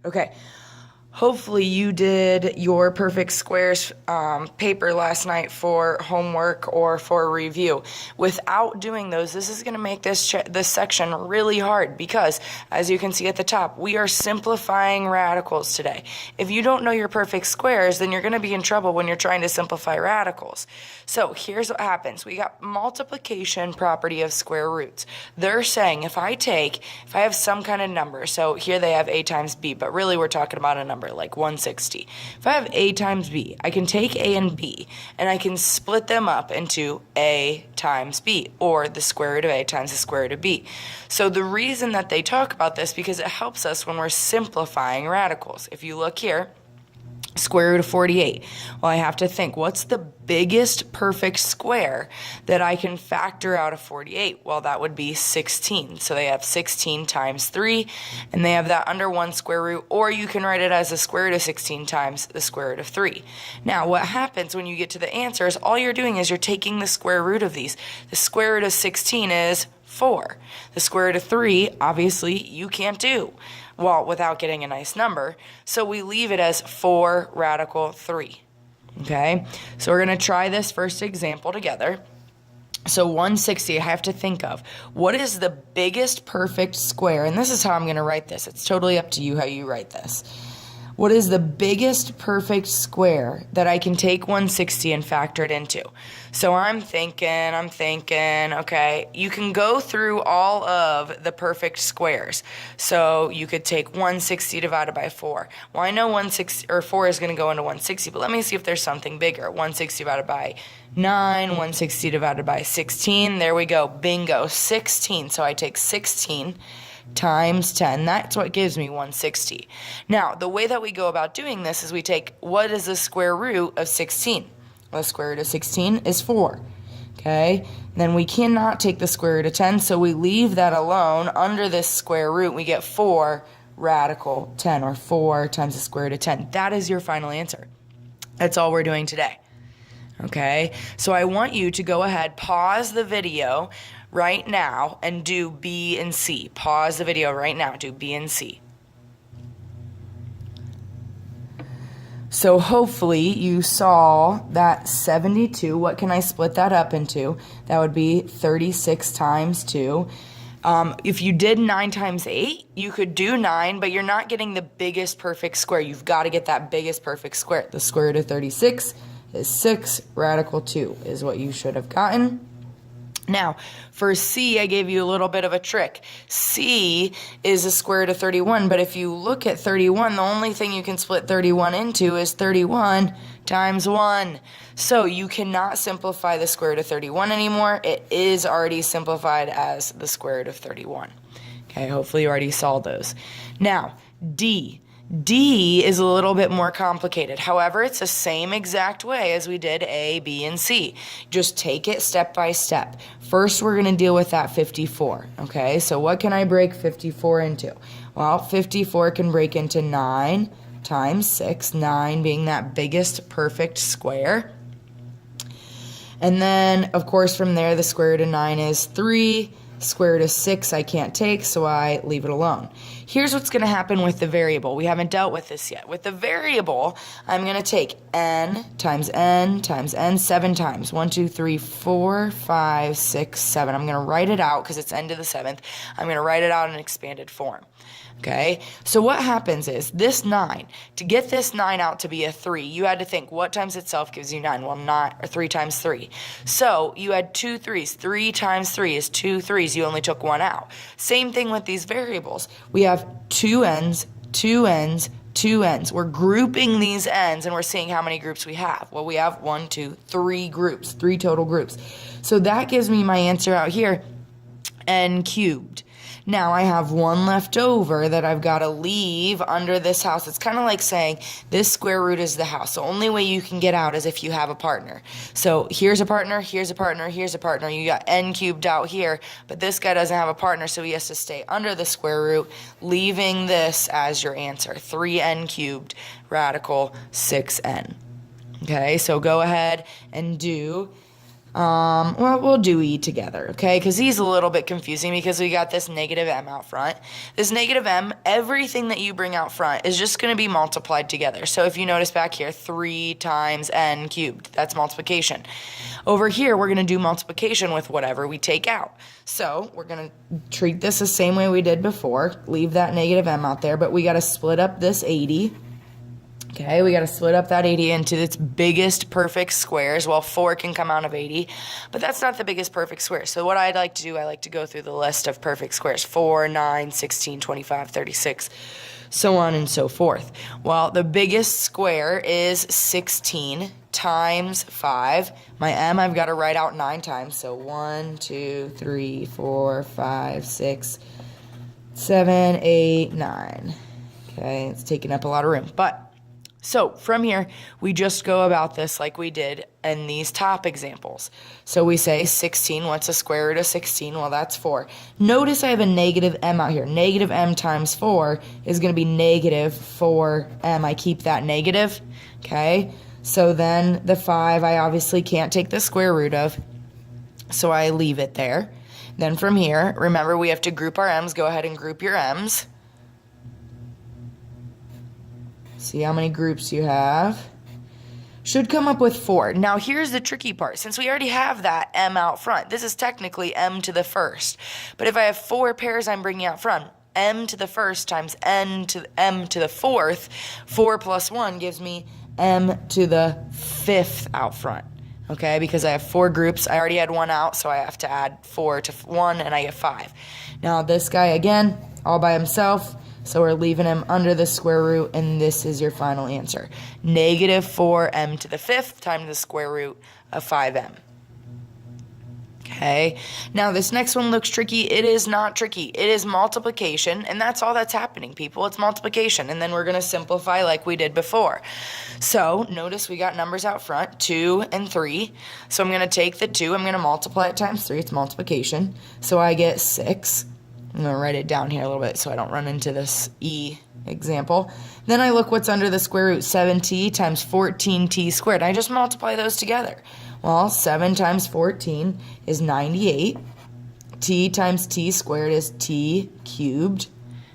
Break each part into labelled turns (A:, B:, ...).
A: Okay. Hopefully you did your perfect squares paper last night for homework or for review. Without doing those, this is going to make this section really hard because, as you can see at the top, we are simplifying radicals today. If you don't know your perfect squares, then you're going to be in trouble when you're trying to simplify radicals. So here's what happens. We got multiplication property of square roots. They're saying if I have some kind of number, so here they have a times b, but really we're talking about a number like 160. If I have a times b, I can take a and b, and I can split them up into a times b, or the square root of a times the square root of b. So the reason that they talk about this, because it helps us when we're simplifying radicals. If you look here, square root of 48. Well, I have to think, what's the biggest perfect square that I can factor out of 48? Well, that would be 16. So they have 16 times 3, and they have that under 1 square root, or you can write it as the square root of 16 times the square root of 3. Now, what happens when you get to the answers, all you're doing is you're taking the square root of these. The square root of 16 is 4. The square root of 3, obviously, you can't do. Well, without getting a nice number. So we leave it as 4 radical 3. Okay? So we're going to try this first example together. So 160, I have to think of, what is the biggest perfect square? And this is how I'm going to write this. It's totally up to you how you write this. What is the biggest perfect square that I can take 160 and factor it into? So I'm thinking, okay, you can go through all of the perfect squares. So you could take 160 divided by 4. Well, I know 4 is going to go into 160, but let me see if there's something bigger. 160 divided by 9, 160 divided by 16. There we go. Bingo, 16. So I take 16 times 10. That's what gives me 160. Now, the way that we go about doing this is we take, what is the square root of 16? Well, the square root of 16 is 4. Okay? Then we cannot take the square root of 10, so we leave that alone. Under this square root, we get 4 radical 10, or 4 times the square root of 10. That is your final answer. That's all we're doing today. Okay? So I want you to go ahead, pause the video right now, and do B and C. Pause the video right now, do B and C. So hopefully you saw that 72. What can I split that up into? That would be 36 times 2. If you did 9 times 8, you could do 9, but you're not getting the biggest perfect square. You've got to get that biggest perfect square. The square root of 36 is 6. Radical 2 is what you should have gotten. Now, for C, I gave you a little bit of a trick. C is the square root of 31, but if you look at 31, the only thing you can split 31 into is 31 times 1. So you cannot simplify the square root of 31 anymore. It is already simplified as the square root of 31. Okay, hopefully you already saw those. Now, D. D is a little bit more complicated. However, it's the same exact way as we did A, B, and C. Just take it step by step. First, we're going to deal with that 54. Okay, so what can I break 54 into? Well, 54 can break into 9 times 6, 9 being that biggest perfect square. And then, of course, from there, the square root of 9 is 3. Square root of 6 I can't take, so I leave it alone. Here's what's going to happen with the variable. We haven't dealt with this yet. With the variable, I'm going to take n times n times n 7 times. 1, 2, 3, 4, 5, 6, 7. I'm going to write it out because it's n to the 7th. I'm going to write it out in expanded form. Okay, so what happens is this 9, to get this 9 out to be a 3, you had to think what times itself gives you 9? Well, not, or 3 times 3. So you had 2 3s. 3 times 3 is 2 3s. You only took 1 out. Same thing with these variables. We have 2 n's, 2 n's, 2 n's. We're grouping these n's and we're seeing how many groups we have. Well, we have 1, 2, 3 groups, 3 total groups. So that gives me my answer out here, n cubed. Now I have 1 left over that I've got to leave under this house. It's kind of like saying this square root is the house. The only way you can get out is if you have a partner. So here's a partner, here's a partner, here's a partner. You got n cubed out here, but this guy doesn't have a partner, so he has to stay under the square root, leaving this as your answer. 3n cubed radical 6n. Okay, so go ahead and do Well, we'll do e together, okay? Because e's a little bit confusing because we got this negative m out front. This negative m, everything that you bring out front is just going to be multiplied together. So if you notice back here, 3 times n cubed, that's multiplication. Over here, we're going to do multiplication with whatever we take out. So we're going to treat this the same way we did before. Leave that negative m out there, but we got to split up this 80. Okay, we got to split up that 80 into its biggest perfect squares. Well, 4 can come out of 80, but that's not the biggest perfect square. So what I'd like to do, I like to go through the list of perfect squares. 4, 9, 16, 25, 36, so on and so forth. Well, the biggest square is 16 times 5. My m I've got to write out 9 times. So 1, 2, 3, 4, 5, 6, 7, 8, 9. Okay, it's taking up a lot of room, but so from here, we just go about this like we did in these top examples. So we say 16, what's the square root of 16? Well, that's 4. Notice I have a negative m out here. Negative m times 4 is going to be negative 4m. I keep that negative, okay? So then the 5, I obviously can't take the square root of, so I leave it there. Then from here, remember we have to group our m's. Go ahead and group your m's. See how many groups you have. Should come up with 4. Now here's the tricky part. Since we already have that m out front, this is technically m to the first. But if I have 4 pairs I'm bringing out front, m to the first times m to the fourth, 4 plus 1 gives me m to the fifth out front. Okay, because I have 4 groups. I already had 1 out, so I have to add 4 to 1, and I get 5. Now this guy, again, all by himself. So we're leaving him under the square root, and this is your final answer. Negative 4m to the fifth times the square root of 5m. Okay, now this next one looks tricky. It is not tricky. It is multiplication, and that's all that's happening, people. It's multiplication, and then we're going to simplify like we did before. So notice we got numbers out front, 2 and 3. So I'm going to take the 2. I'm going to multiply it times 3. It's multiplication. So I get 6. I'm going to write it down here a little bit so I don't run into this e example. Then I look what's under the square root, 7t times 14t squared. I just multiply those together. Well, 7 times 14 is 98. T times t squared is t cubed.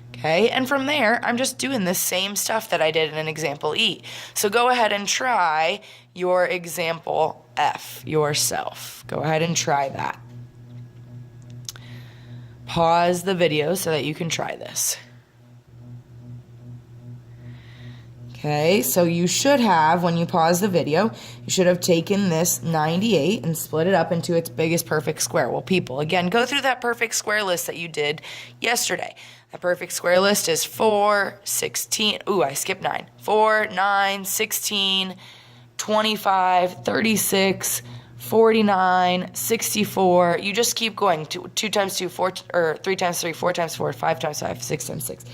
A: Okay, and from there, I'm just doing the same stuff that I did in example E. So go ahead and try your example F yourself. Go ahead and try that. Pause the video so that you can try this. Okay, so you should have, when you pause the video, you should have taken this 98 and split it up into its biggest perfect square. Well, people, again, go through that perfect square list that you did yesterday. That perfect square list is 4, 16, ooh, I skipped 9. 4, 9, 16, 25, 36, 49, 64. You just keep going. 2 times 2, 4, or 3 times 3, 4 times 4, 5 times 5, 6 times 6.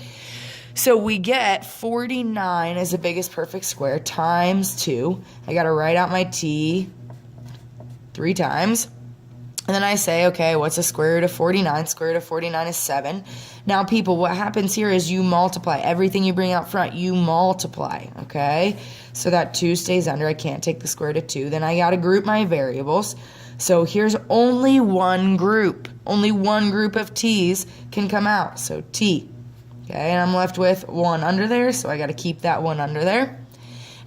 A: So we get 49 as the biggest perfect square times 2. I got to write out my t 3 times. And then I say, okay, what's the square root of 49? Square root of 49 is 7. Now, people, what happens here is you multiply. Everything you bring out front, you multiply, okay? So that 2 stays under. I can't take the square root of 2. Then I got to group my variables. So here's only one group. Only one group of t's can come out. So t. Okay, and I'm left with 1 under there, so I got to keep that 1 under there.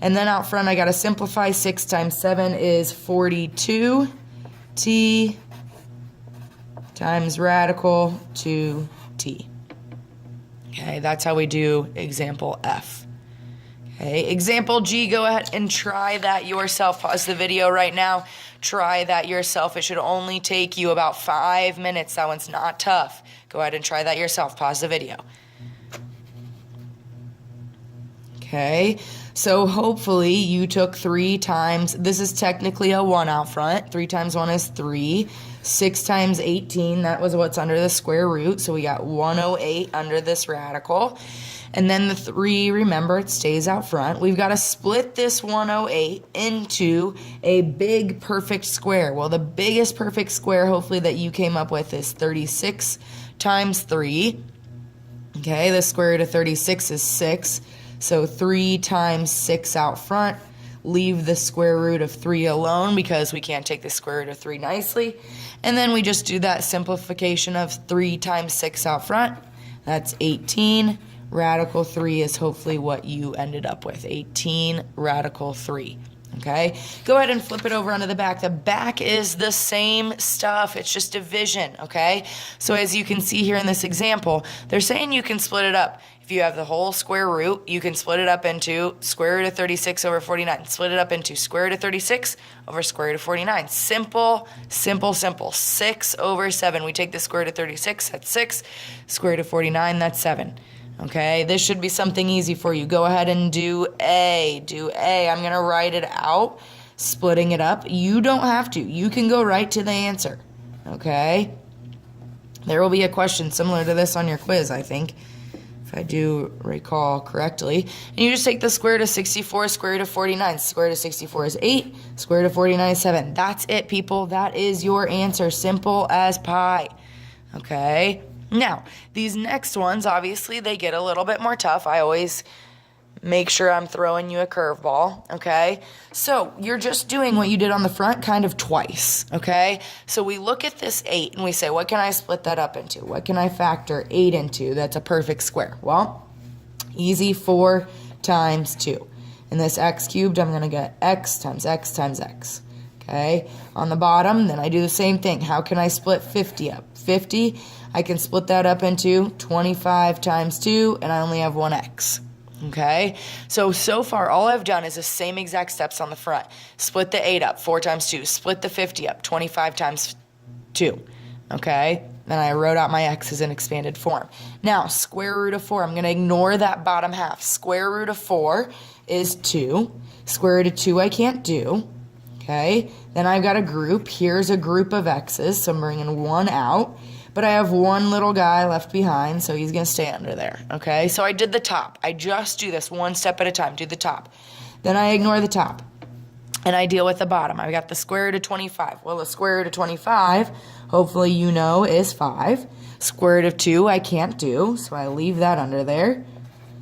A: And then out front, I got to simplify. 6 times 7 is 42. T times radical 2t. Okay, that's how we do example F. Okay, example G, go ahead and try that yourself. Pause the video right now. Try that yourself. It should only take you about 5 minutes. That one's not tough. Go ahead and try that yourself. Pause the video. Okay, so hopefully you took 3 times, this is technically a 1 out front. 3 times 1 is 3. 6 times 18, that was what's under the square root. So we got 108 under this radical. And then the 3, remember, it stays out front. We've got to split this 108 into a big perfect square. Well, the biggest perfect square, hopefully, that you came up with is 36 times 3. Okay, the square root of 36 is 6. So 3 times 6 out front leave the square root of 3 alone because we can't take the square root of 3 nicely. And then we just do that simplification of 3 times 6 out front. That's 18. Radical 3 is hopefully what you ended up with, 18 radical 3. Okay, go ahead and flip it over onto the back. The back is the same stuff. It's just division, okay? So as you can see here in this example, they're saying you can split it up. If you have the whole square root, you can split it up into square root of 36 over 49. Split it up into square root of 36 over square root of 49. Simple, simple, simple. 6 over 7. We take the square root of 36, that's 6. Square root of 49, that's 7. Okay, this should be something easy for you. Go ahead and do A. Do A. I'm going to write it out, splitting it up. You don't have to. You can go right to the answer. Okay? There will be a question similar to this on your quiz, I think, if I do recall correctly. And you just take the square root of 64, square root of 49. Square root of 64 is 8. Square root of 49 is 7. That's it, people. That is your answer. Simple as pie. Okay? Now, these next ones, obviously, they get a little bit more tough. I always make sure I'm throwing you a curveball, okay? So you're just doing what you did on the front kind of twice, okay? So we look at this 8 and we say, what can I split that up into? What can I factor 8 into that's a perfect square? Well, easy, 4 times 2. In this x cubed, I'm going to get x times x times x, okay? On the bottom, then I do the same thing. How can I split 50 up? 50, I can split that up into 25 times 2, and I only have 1x. Okay? So far, all I've done is the same exact steps on the front. Split the 8 up, 4 times 2. Split the 50 up, 25 times 2. Okay? Then I wrote out my x's in expanded form. Now, square root of 4. I'm going to ignore that bottom half. Square root of 4 is 2. Square root of 2 I can't do. Okay? Then I've got a group. Here's a group of x's, so I'm bringing 1 out. But I have one little guy left behind, so he's going to stay under there, okay? So I did the top. I just do this one step at a time, do the top. Then I ignore the top, and I deal with the bottom. I've got the square root of 25. Well, the square root of 25, hopefully you know, is 5. Square root of 2, I can't do, so I leave that under there.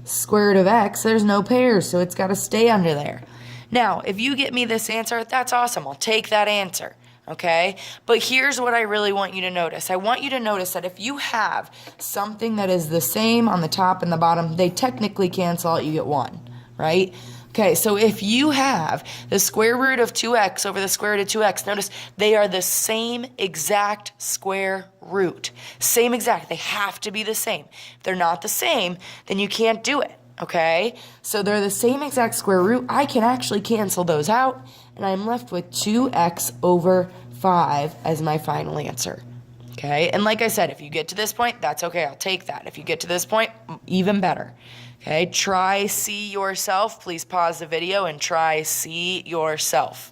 A: Square root of x, there's no pairs, so it's got to stay under there. Now, if you get me this answer, that's awesome. I'll take that answer. Okay, but here's what I really want you to notice. I want you to notice that if you have something that is the same on the top and the bottom, they technically cancel out, you get 1, right? Okay, so if you have the square root of 2x over the square root of 2x, notice they are the same exact square root. Same exact, they have to be the same. If they're not the same, then you can't do it. Okay, so they're the same exact square root. I can actually cancel those out, and I'm left with 2x over 5 as my final answer. Okay, and like I said, if you get to this point, that's okay. I'll take that. If you get to this point, even better. Okay, try see yourself. Please pause the video and try see yourself.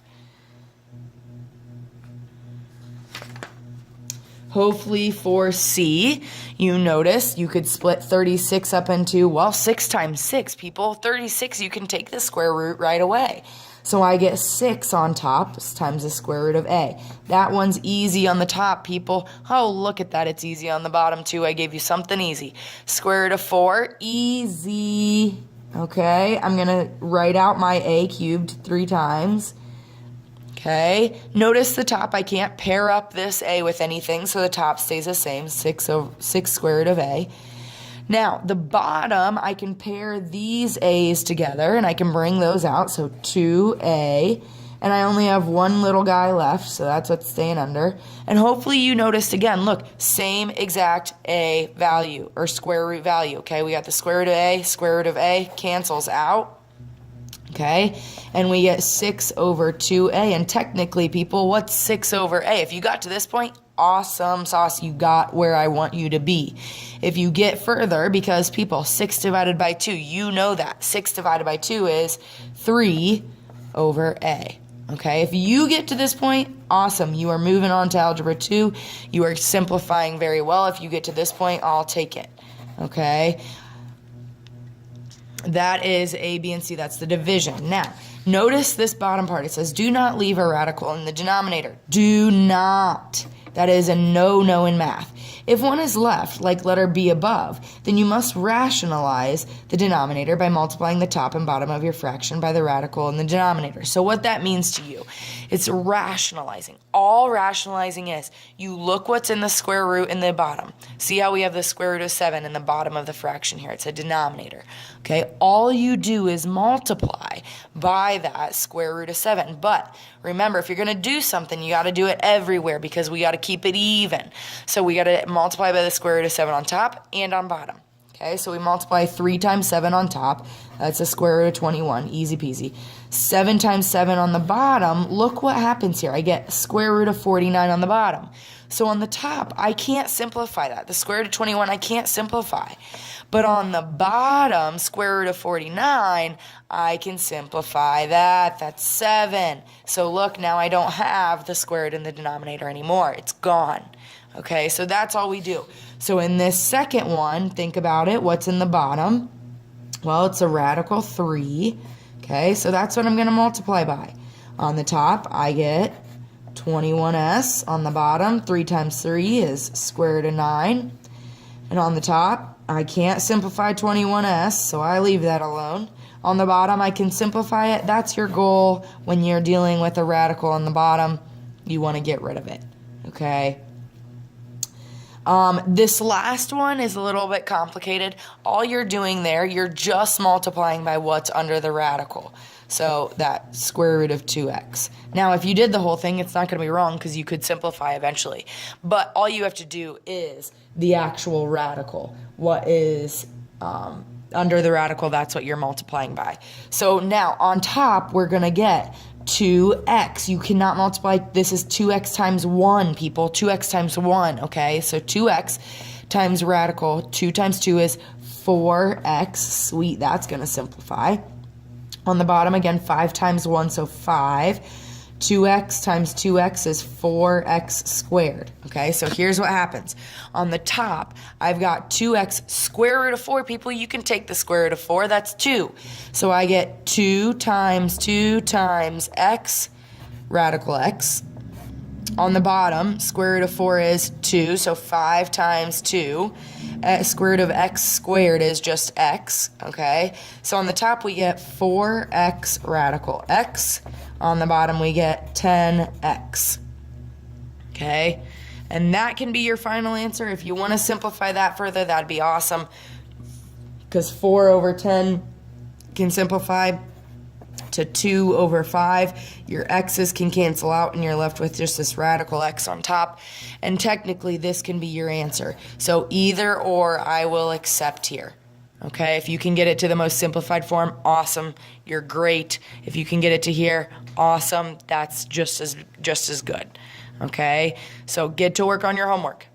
A: Hopefully for C, you notice you could split 36 up into, well, 6 times 6, people. 36, you can take the square root right away. So I get 6 on top times the square root of A. That one's easy on the top, people. Oh, look at that. It's easy on the bottom, too. I gave you something easy. Square root of 4, easy. Okay, I'm going to write out my A cubed 3 times. Okay, notice the top, I can't pair up this A with anything, so the top stays the same, 6 square root of A. Now, the bottom, I can pair these A's together, and I can bring those out, so 2A, and I only have one little guy left, so that's what's staying under. And hopefully you noticed again, look, same exact A value, or square root value, okay? We got the square root of A cancels out. Okay, and we get 6 over 2A, and technically, people, what's 6 over A? If you got to this point, awesome sauce, you got where I want you to be. If you get further, because people, 6 divided by 2, you know that. 6 divided by 2 is 3 over A. Okay, if you get to this point, awesome, you are moving on to Algebra 2. You are simplifying very well. If you get to this point, I'll take it. Okay. That is A, B, and C. That's the division. Now, notice this bottom part. It says, do not leave a radical in the denominator. Do not. That is a no-no in math. If one is left, like letter B above, then you must rationalize the denominator by multiplying the top and bottom of your fraction by the radical in the denominator. So what that means to you, it's rationalizing. All rationalizing is, you look what's in the square root in the bottom. See how we have the square root of 7 in the bottom of the fraction here? It's a denominator. Okay, all you do is multiply by that square root of 7. But remember, if you're going to do something, you got to do it everywhere because we got to keep it even. So we got to multiply by the square root of 7 on top and on bottom. Okay, so we multiply 3 times 7 on top. That's a square root of 21. Easy peasy. 7 times 7 on the bottom. Look what happens here. I get square root of 49 on the bottom. So on the top, I can't simplify that. The square root of 21, I can't simplify. But on the bottom, square root of 49, I can simplify that. That's 7. So look, now I don't have the square root in the denominator anymore. It's gone. Okay, so that's all we do. So in this second one, think about it. What's in the bottom? Well, it's a radical 3. Okay, so that's what I'm going to multiply by. On the top, I get 21s. On the bottom, 3 times 3 is square root of 9. And on the top, I can't simplify 21s, so I leave that alone. On the bottom, I can simplify it. That's your goal when you're dealing with a radical on the bottom. You want to get rid of it. Okay? This last one is a little bit complicated. All you're doing there, you're just multiplying by what's under the radical. So that square root of 2x. Now, if you did the whole thing, it's not going to be wrong because you could simplify eventually. But all you have to do is the actual radical. What is under the radical, that's what you're multiplying by. So now, on top, we're going to get 2x. You cannot multiply. This is 2x times 1, people. 2x times 1, okay? So 2x times radical. 2 times 2 is 4x. Sweet, that's going to simplify. On the bottom, again, 5 times 1, so 5. 2x times 2x is 4x squared. Okay, so here's what happens. On the top, I've got 2x square root of 4. People, you can take the square root of 4. That's 2. So I get 2 times x, radical x. On the bottom, square root of 4 is 2, so 5 times 2. Square root of x squared is just x, okay? So on the top, we get 4x radical x. On the bottom, we get 10x, okay? And that can be your final answer. If you want to simplify that further, that'd be awesome, because 4 over 10 can simplify to 2 over 5. Your x's can cancel out and you're left with just this radical x on top. And technically this can be your answer. So either or I will accept here. Okay, if you can get it to the most simplified form, awesome. You're great. If you can get it to here, awesome. That's just as good. Okay? So get to work on your homework.